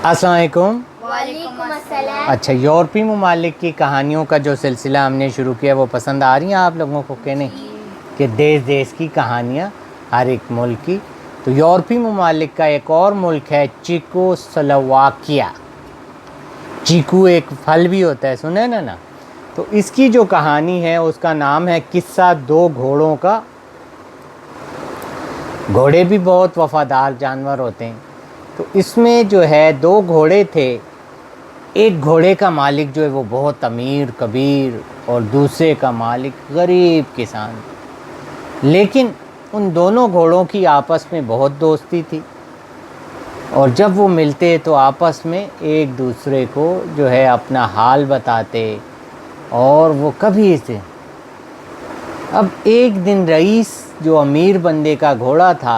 السلام علیکم۔ وعلیکم السلام۔ اچھا، یورپی ممالک کی کہانیوں کا جو سلسلہ ہم نے شروع کیا وہ پسند آ رہی ہیں آپ لوگوں کو کہ نہیں؟ کہ دیس دیس کی کہانیاں ہر ایک ملک کی۔ تو یورپی ممالک کا ایک اور ملک ہے چیکو سلوواکیہ۔ چیکو ایک پھل بھی ہوتا ہے، سنے نا؟ تو اس کی جو کہانی ہے اس کا نام ہے قصہ دو گھوڑوں کا۔ گھوڑے بھی بہت وفادار جانور ہوتے ہیں۔ تو اس میں جو ہے دو گھوڑے تھے، ایک گھوڑے کا مالک جو ہے وہ بہت امیر کبیر اور دوسرے کا مالک غریب کسان، لیکن ان دونوں گھوڑوں کی آپس میں بہت دوستی تھی، اور جب وہ ملتے تو آپس میں ایک دوسرے کو جو ہے اپنا حال بتاتے، اور وہ کبھی سے اب ایک دن رئیس جو امیر بندے کا گھوڑا تھا،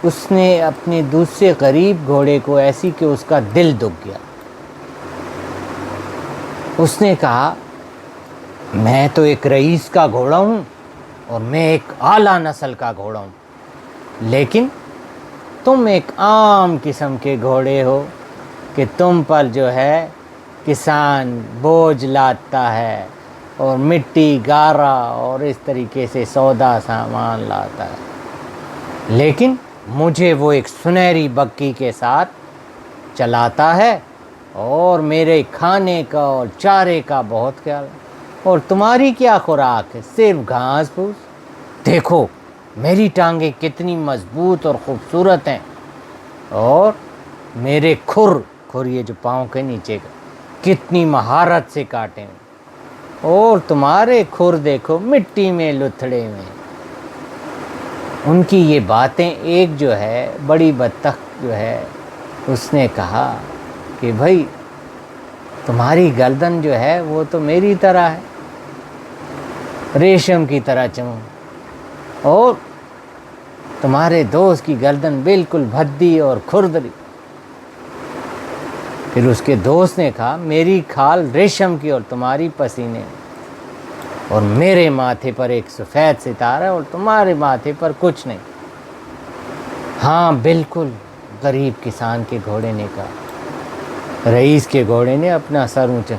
اس نے اپنے دوسرے غریب گھوڑے کو ایسی کہ اس کا دل دکھ گیا۔ اس نے کہا، میں تو ایک رئیس کا گھوڑا ہوں اور میں ایک اعلیٰ نسل کا گھوڑا ہوں، لیکن تم ایک عام قسم کے گھوڑے ہو کہ تم پر جو ہے کسان بوجھ لاتا ہے اور مٹی گارا اور اس طریقے سے سودا سامان لاتا ہے، لیکن مجھے وہ ایک سنہری بگھی کے ساتھ چلاتا ہے اور میرے کھانے کا اور چارے کا بہت خیال ہے۔ اور تمہاری کیا خوراک ہے؟ صرف گھاس پھوس۔ دیکھو میری ٹانگیں کتنی مضبوط اور خوبصورت ہیں، اور میرے کھر یہ جو پاؤں کے نیچے کا کتنی مہارت سے کاٹے ہیں، اور تمہارے کھر دیکھو مٹی میں لتھڑے میں۔ ان کی یہ باتیں ایک جو ہے بڑی بطخ جو ہے اس نے کہا کہ بھائی تمہاری گردن جو ہے وہ تو میری طرح ہے، ریشم کی طرح چمک، اور تمہارے دوست کی گردن بالکل بھدی اور کھردری۔ پھر اس کے دوست نے کہا، میری کھال ریشم کی اور تمہاری پسینے، اور میرے ماتھے پر ایک سفید ستارہ ہے اور تمہارے ماتھے پر کچھ نہیں۔ ہاں بالکل، غریب کسان کے گھوڑے نے کہا۔ رئیس کے گھوڑے نے اپنا سر اونچا،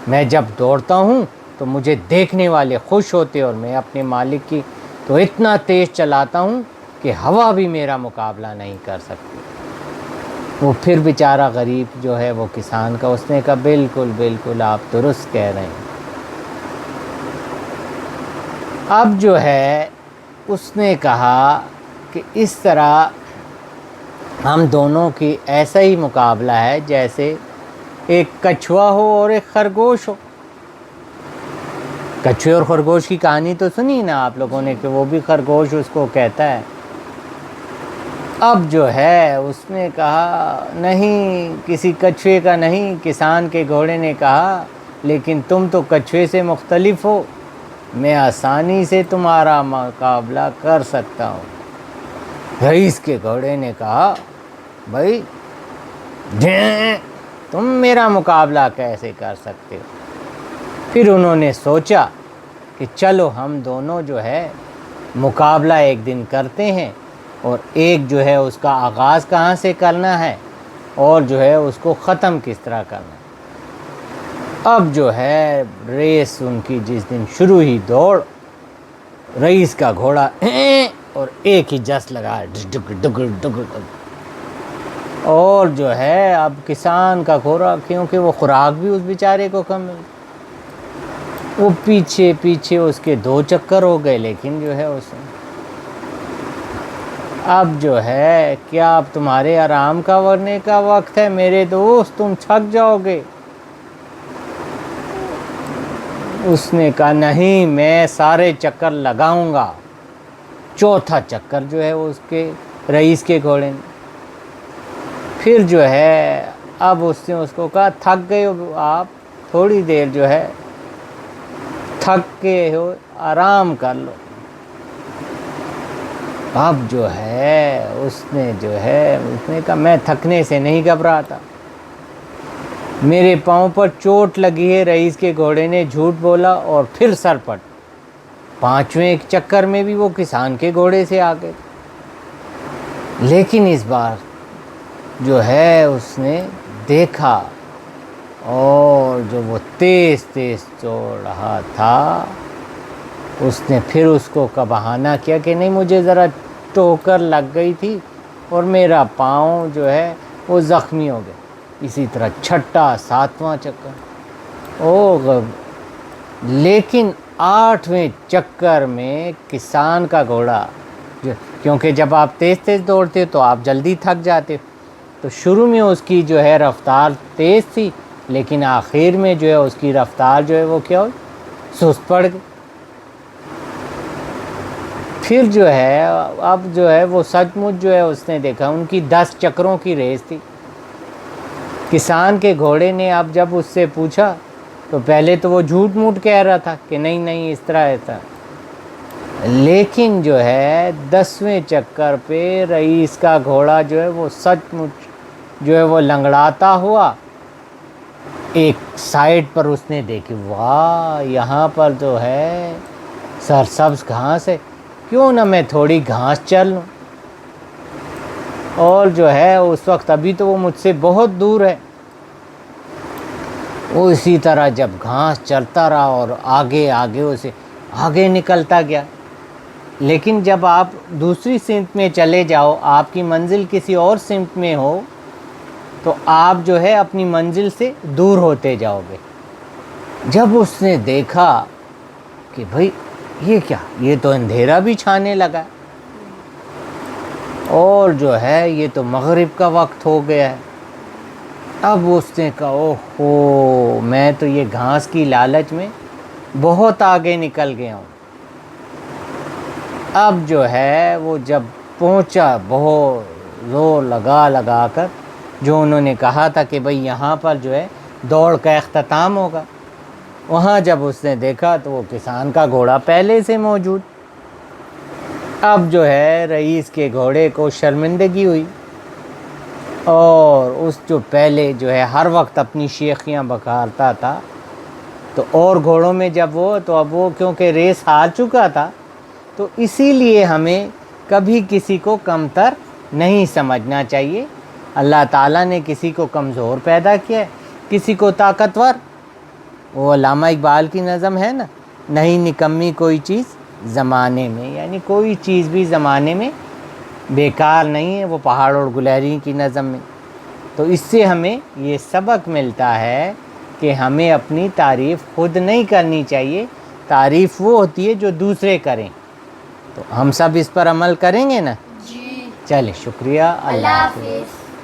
میں جب دوڑتا ہوں تو مجھے دیکھنے والے خوش ہوتے، اور میں اپنے مالک کی تو اتنا تیز چلاتا ہوں کہ ہوا بھی میرا مقابلہ نہیں کر سکتی۔ وہ پھر بیچارہ غریب جو ہے وہ کسان کا، اس نے کہا بالکل بالکل آپ درست کہہ رہے ہیں۔ اب جو ہے اس نے کہا کہ اس طرح ہم دونوں کی ایسا ہی مقابلہ ہے جیسے ایک کچھوا ہو اور ایک خرگوش ہو۔ کچھوے اور خرگوش کی کہانی تو سنی نا آپ لوگوں نے، کہ وہ بھی خرگوش اس کو کہتا ہے۔ اب جو ہے اس نے کہا، نہیں کسی کچھوے کا نہیں، کسان کے گھوڑے نے کہا، لیکن تم تو کچھوے سے مختلف ہو، میں آسانی سے تمہارا مقابلہ کر سکتا ہوں۔ رئیس کے گھوڑے نے کہا، بھائی تم میرا مقابلہ کیسے کر سکتے ہو؟ پھر انہوں نے سوچا کہ چلو ہم دونوں جو ہے مقابلہ ایک دن کرتے ہیں، اور ایک جو ہے اس کا آغاز کہاں سے کرنا ہے اور جو ہے اس کو ختم کس طرح کرنا ہے۔ اب جو ہے ریس ان کی جس دن شروع ہی دوڑ، رئیس کا گھوڑا اور ایک ہی جس لگا اور جو ہے اب کسان کا گھوڑا، کیونکہ وہ خوراک بھی اس بیچارے کو کم مل، وہ پیچھے پیچھے اس کے 2 چکر ہو گئے، لیکن جو ہے اس نے اب جو ہے کیا اب تمہارے آرام کا ورنے کا وقت ہے میرے دوست، تم تھک جاؤ گے۔ اس نے کہا نہیں، میں سارے چکر لگاؤں گا۔ چوتھا چکر جو ہے اس کے رئیس کے گھوڑے نے، پھر جو ہے اب اس نے اس کو کہا، تھک گئے ہو آپ، تھوڑی دیر جو ہے تھک کے ہو، آرام کر لو۔ اب جو ہے اس نے کہا، میں تھکنے سے نہیں گھبراتا، میرے پاؤں پر چوٹ لگی ہے۔ رئیس کے گھوڑے نے جھوٹ بولا اور پھر سر پٹ۔ 5ویں چکر میں بھی وہ کسان کے گھوڑے سے آگے، لیکن اس بار جو ہے اس نے دیکھا اور جو وہ تیز تیز دوڑ رہا تھا، اس نے پھر اس کو کا بہانہ کیا کہ نہیں مجھے ذرا ٹوکر لگ گئی تھی اور میرا پاؤں جو ہے وہ زخمی ہو گیا۔ اسی طرح چھٹا 7واں چکر لیکن 8ویں چکر میں کسان کا گھوڑا کیونکہ جب آپ تیز تیز دوڑتے تو آپ جلدی تھک جاتے، تو شروع میں اس کی جو ہے رفتار تیز تھی، لیکن آخر میں جو ہے اس کی رفتار جو ہے وہ کیا ہوئی، سست پڑ گئی۔ پھر جو ہے اب جو ہے وہ سچ مچ جو ہے اس نے دیکھا ان کی 10 چکروں کی ریس تھی۔ کسان کے گھوڑے نے اب جب اس سے پوچھا تو پہلے تو وہ جھوٹ موٹ کہہ رہا تھا کہ نہیں نہیں اس طرح ایسا، لیکن جو ہے 10ویں چکر پہ رئیس کا گھوڑا جو ہے وہ سچ مچ جو ہے وہ لنگڑاتا ہوا ایک سائڈ پر اس نے دیکھی، واہ یہاں پر جو ہے سرسبز گھاس ہے، کیوں نہ میں تھوڑی گھاس چل لوں۔ اور جو ہے اس وقت ابھی تو وہ مجھ سے بہت دور ہے، وہ اسی طرح جب گھاس چلتا رہا اور آگے آگے اسے آگے نکلتا گیا، لیکن جب آپ دوسری سمت میں چلے جاؤ، آپ کی منزل کسی اور سمت میں ہو تو آپ جو ہے اپنی منزل سے دور ہوتے جاؤ گے۔ جب اس نے دیکھا کہ بھئی یہ کیا، یہ تو اندھیرا بھی چھانے لگا اور جو ہے یہ تو مغرب کا وقت ہو گیا ہے۔ اب اس نے کہا اوہو میں تو یہ گھاس کی لالچ میں بہت آگے نکل گیا ہوں۔ اب جو ہے وہ جب پہنچا بہت زور لگا کر، جو انہوں نے کہا تھا کہ بھئی یہاں پر جو ہے دوڑ کا اختتام ہوگا، وہاں جب اس نے دیکھا تو وہ کسان کا گھوڑا پہلے سے موجود۔ اب جو ہے رئیس کے گھوڑے کو شرمندگی ہوئی، اور اس جو پہلے جو ہے ہر وقت اپنی شیخیاں بکارتا تھا، تو اور گھوڑوں میں جب وہ تو اب وہ کیونکہ ریس ہار چکا تھا، تو اسی لیے ہمیں کبھی کسی کو کمتر نہیں سمجھنا چاہیے۔ اللہ تعالیٰ نے کسی کو کمزور پیدا کیا ہے، کسی کو طاقتور۔ وہ علامہ اقبال کی نظم ہے نا، نہیں نکمی کوئی چیز زمانے میں، یعنی کوئی چیز بھی زمانے میں بیکار نہیں ہے، وہ پہاڑ اور گلہری کی نظم میں۔ تو اس سے ہمیں یہ سبق ملتا ہے کہ ہمیں اپنی تعریف خود نہیں کرنی چاہیے، تعریف وہ ہوتی ہے جو دوسرے کریں۔ تو ہم سب اس پر عمل کریں گے نا؟ جی چلے شکریہ، اللہ حافظ۔